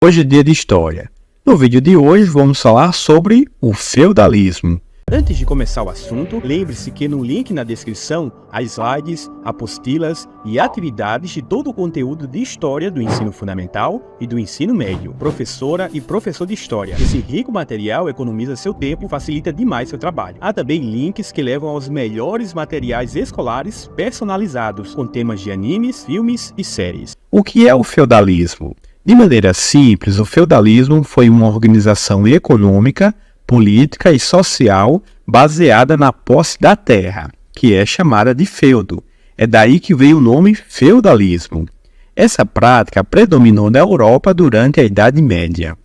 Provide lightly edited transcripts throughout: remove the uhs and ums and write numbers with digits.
Hoje é dia de história. No vídeo de hoje vamos falar sobre o feudalismo. Antes de começar o assunto, lembre-se que no link na descrição há slides, apostilas e atividades de todo o conteúdo de história do ensino fundamental e do ensino médio. Professora e professor de história. Esse rico material economiza seu tempo e facilita demais seu trabalho. Há também links que levam aos melhores materiais escolares personalizados, com temas de animes, filmes e séries. O que é o feudalismo? De maneira simples, o feudalismo foi uma organização econômica, política e social baseada na posse da terra, que é chamada de feudo. É daí que veio o nome feudalismo. Essa prática predominou na Europa durante a Idade Média.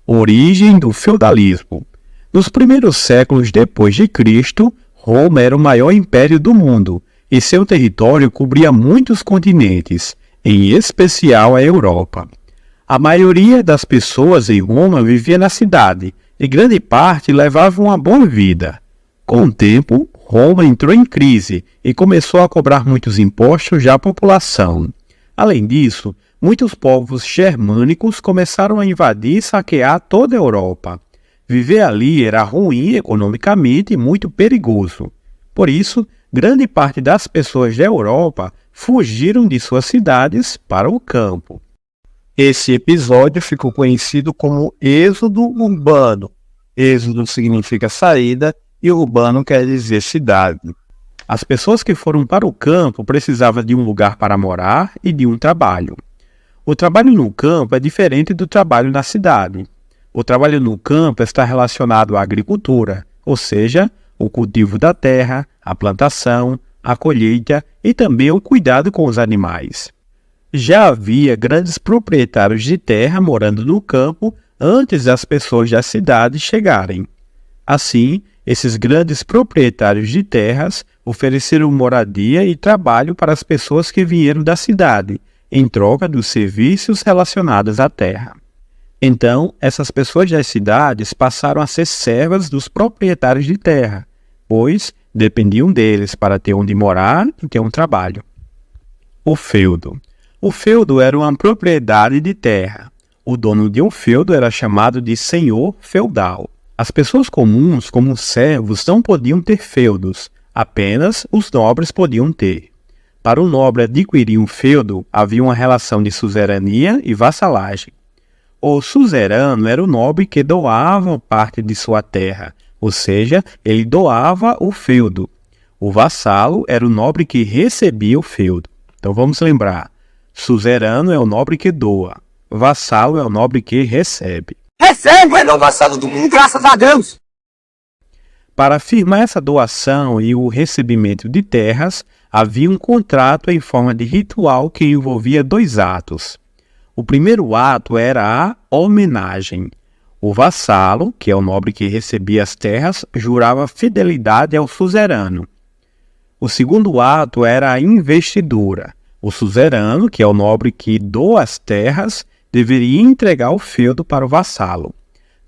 Origem do feudalismo. Nos primeiros séculos depois de Cristo, Roma era o maior império do mundo e seu território cobria muitos continentes, em especial a Europa. A maioria das pessoas em Roma vivia na cidade, e grande parte levava uma boa vida. Com o tempo, Roma entrou em crise e começou a cobrar muitos impostos à população. Além disso, muitos povos germânicos começaram a invadir e saquear toda a Europa. Viver ali era ruim economicamente e muito perigoso. Por isso, grande parte das pessoas da Europa fugiram de suas cidades para o campo. Esse episódio ficou conhecido como Êxodo Urbano. Êxodo significa saída e urbano quer dizer cidade. As pessoas que foram para o campo precisavam de um lugar para morar e de um trabalho. O trabalho no campo é diferente do trabalho na cidade. O trabalho no campo está relacionado à agricultura, ou seja, o cultivo da terra, a plantação, a colheita e também o cuidado com os animais. Já havia grandes proprietários de terra morando no campo antes das pessoas da cidade chegarem. Assim, esses grandes proprietários de terras ofereceram moradia e trabalho para as pessoas que vieram da cidade, em troca dos serviços relacionados à terra. Então, essas pessoas das cidades passaram a ser servas dos proprietários de terra, pois dependiam deles para ter onde morar e ter um trabalho. O feudo. O feudo era uma propriedade de terra. O dono de um feudo era chamado de senhor feudal. As pessoas comuns, como os servos, não podiam ter feudos, apenas os nobres podiam ter. Para o nobre adquirir um feudo, havia uma relação de suzerania e vassalagem. O suzerano era o nobre que doava parte de sua terra, ou seja, ele doava o feudo. O vassalo era o nobre que recebia o feudo. Então vamos lembrar. Suzerano é o nobre que doa. Vassalo é o nobre que recebe. Recebe, é o vassalo do mundo, graças a Deus! Para afirmar essa doação e o recebimento de terras, havia um contrato em forma de ritual que envolvia dois atos. O primeiro ato era a homenagem. O vassalo, que é o nobre que recebia as terras, jurava fidelidade ao suzerano. O segundo ato era a investidura. O suzerano, que é o nobre que doa as terras, deveria entregar o feudo para o vassalo.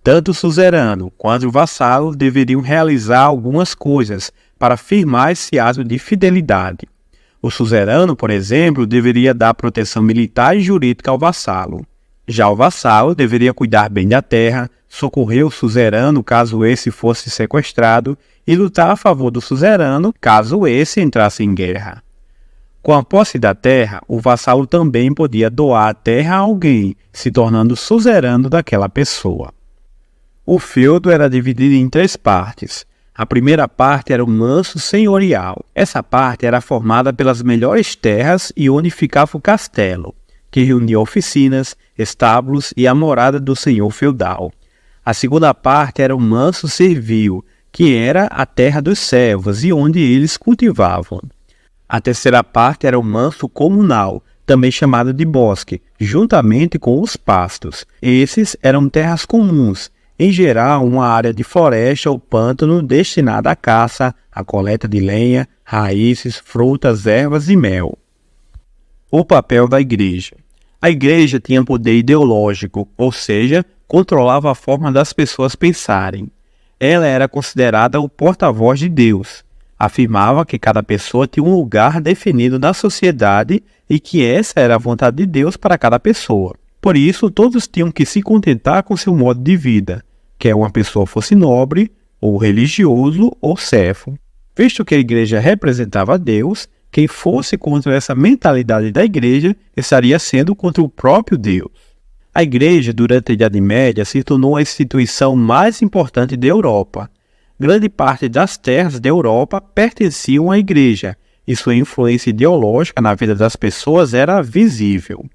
Tanto o suzerano quanto o vassalo deveriam realizar algumas coisas para firmar esse ato de fidelidade. O suzerano, por exemplo, deveria dar proteção militar e jurídica ao vassalo. Já o vassalo deveria cuidar bem da terra, socorrer o suzerano caso esse fosse sequestrado e lutar a favor do suzerano caso esse entrasse em guerra. Com a posse da terra, o vassalo também podia doar a terra a alguém, se tornando suzerano daquela pessoa. O feudo era dividido em três partes. A primeira parte era o manso senhorial. Essa parte era formada pelas melhores terras e onde ficava o castelo, que reunia oficinas, estábulos e a morada do senhor feudal. A segunda parte era o manso servil, que era a terra dos servos e onde eles cultivavam. A terceira parte era o manso comunal, também chamado de bosque, juntamente com os pastos. Esses eram terras comuns, em geral uma área de floresta ou pântano destinada à caça, à coleta de lenha, raízes, frutas, ervas e mel. O papel da igreja. A igreja tinha poder ideológico, ou seja, controlava a forma das pessoas pensarem. Ela era considerada o porta-voz de Deus. Afirmava que cada pessoa tinha um lugar definido na sociedade e que essa era a vontade de Deus para cada pessoa. Por isso, todos tinham que se contentar com seu modo de vida, quer uma pessoa fosse nobre, ou religioso, ou servo. Visto que a igreja representava a Deus, quem fosse contra essa mentalidade da igreja estaria sendo contra o próprio Deus. A igreja, durante a Idade Média, se tornou a instituição mais importante da Europa. Grande parte das terras da Europa pertenciam à igreja, e sua influência ideológica na vida das pessoas era visível.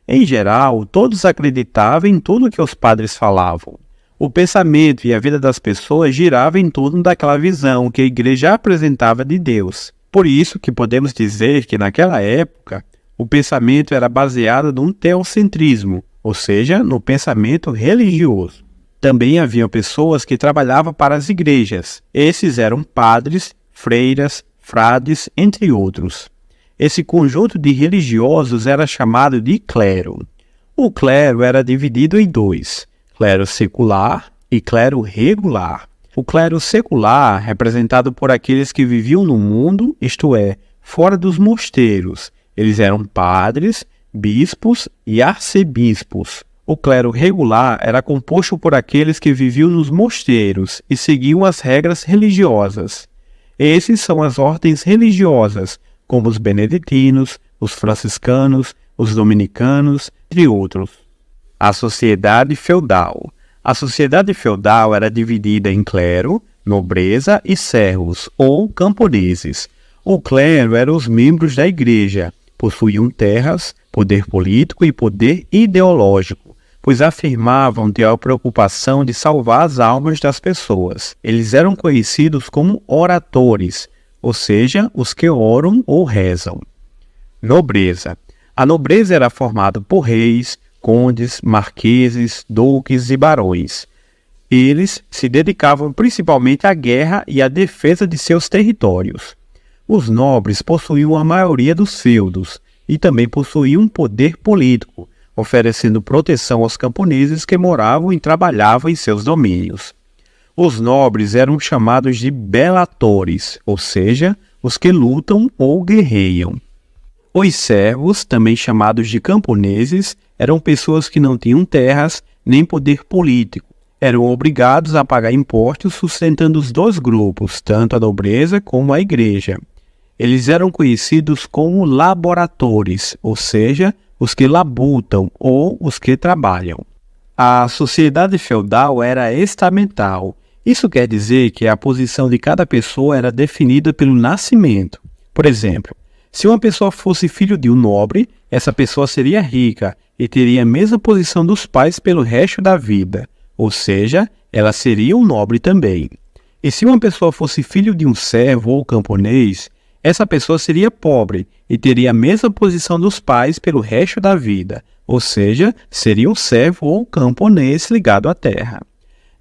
Em geral, todos acreditavam em tudo que os padres falavam. O pensamento e a vida das pessoas giravam em torno daquela visão que a igreja apresentava de Deus. Por isso que podemos dizer que naquela época, o pensamento era baseado num teocentrismo, ou seja, no pensamento religioso. Também havia pessoas que trabalhavam para as igrejas. Esses eram padres, freiras, frades, entre outros. Esse conjunto de religiosos era chamado de clero. O clero era dividido em dois, clero secular e clero regular. O clero secular, representado por aqueles que viviam no mundo, isto é, fora dos mosteiros. Eles eram padres, bispos e arcebispos. O clero regular era composto por aqueles que viviam nos mosteiros e seguiam as regras religiosas. Esses são as ordens religiosas, como os beneditinos, os franciscanos, os dominicanos, entre outros. A sociedade feudal. A sociedade feudal era dividida em clero, nobreza e servos, ou camponeses. O clero eram os membros da igreja, possuíam terras, poder político e poder ideológico, pois afirmavam ter a preocupação de salvar as almas das pessoas. Eles eram conhecidos como oratores, ou seja, os que oram ou rezam. Nobreza. A nobreza era formada por reis, condes, marqueses, duques e barões. Eles se dedicavam principalmente à guerra e à defesa de seus territórios. Os nobres possuíam a maioria dos feudos e também possuíam poder político, oferecendo proteção aos camponeses que moravam e trabalhavam em seus domínios. Os nobres eram chamados de belatores, ou seja, os que lutam ou guerreiam. Os servos, também chamados de camponeses, eram pessoas que não tinham terras nem poder político. Eram obrigados a pagar impostos sustentando os dois grupos, tanto a nobreza como a igreja. Eles eram conhecidos como laboratores, ou seja, os que labutam ou os que trabalham. A sociedade feudal era estamental. Isso quer dizer que a posição de cada pessoa era definida pelo nascimento. Por exemplo, se uma pessoa fosse filho de um nobre, essa pessoa seria rica e teria a mesma posição dos pais pelo resto da vida, ou seja, ela seria um nobre também. E se uma pessoa fosse filho de um servo ou camponês, essa pessoa seria pobre e teria a mesma posição dos pais pelo resto da vida, ou seja, seria um servo ou camponês ligado à terra.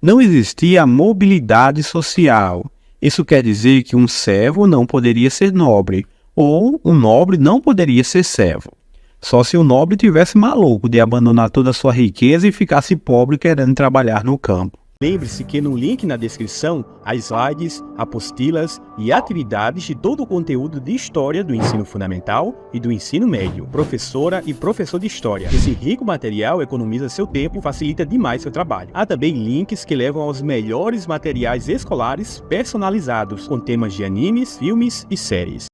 Não existia mobilidade social. Isso quer dizer que um servo não poderia ser nobre, ou um nobre não poderia ser servo. Só se o nobre tivesse maluco de abandonar toda a sua riqueza e ficasse pobre querendo trabalhar no campo. Lembre-se que no link na descrição há slides, apostilas e atividades de todo o conteúdo de História do Ensino Fundamental e do Ensino Médio. Professora e professor de História. Esse rico material economiza seu tempo e facilita demais seu trabalho. Há também links que levam aos melhores materiais escolares personalizados, com temas de animes, filmes e séries.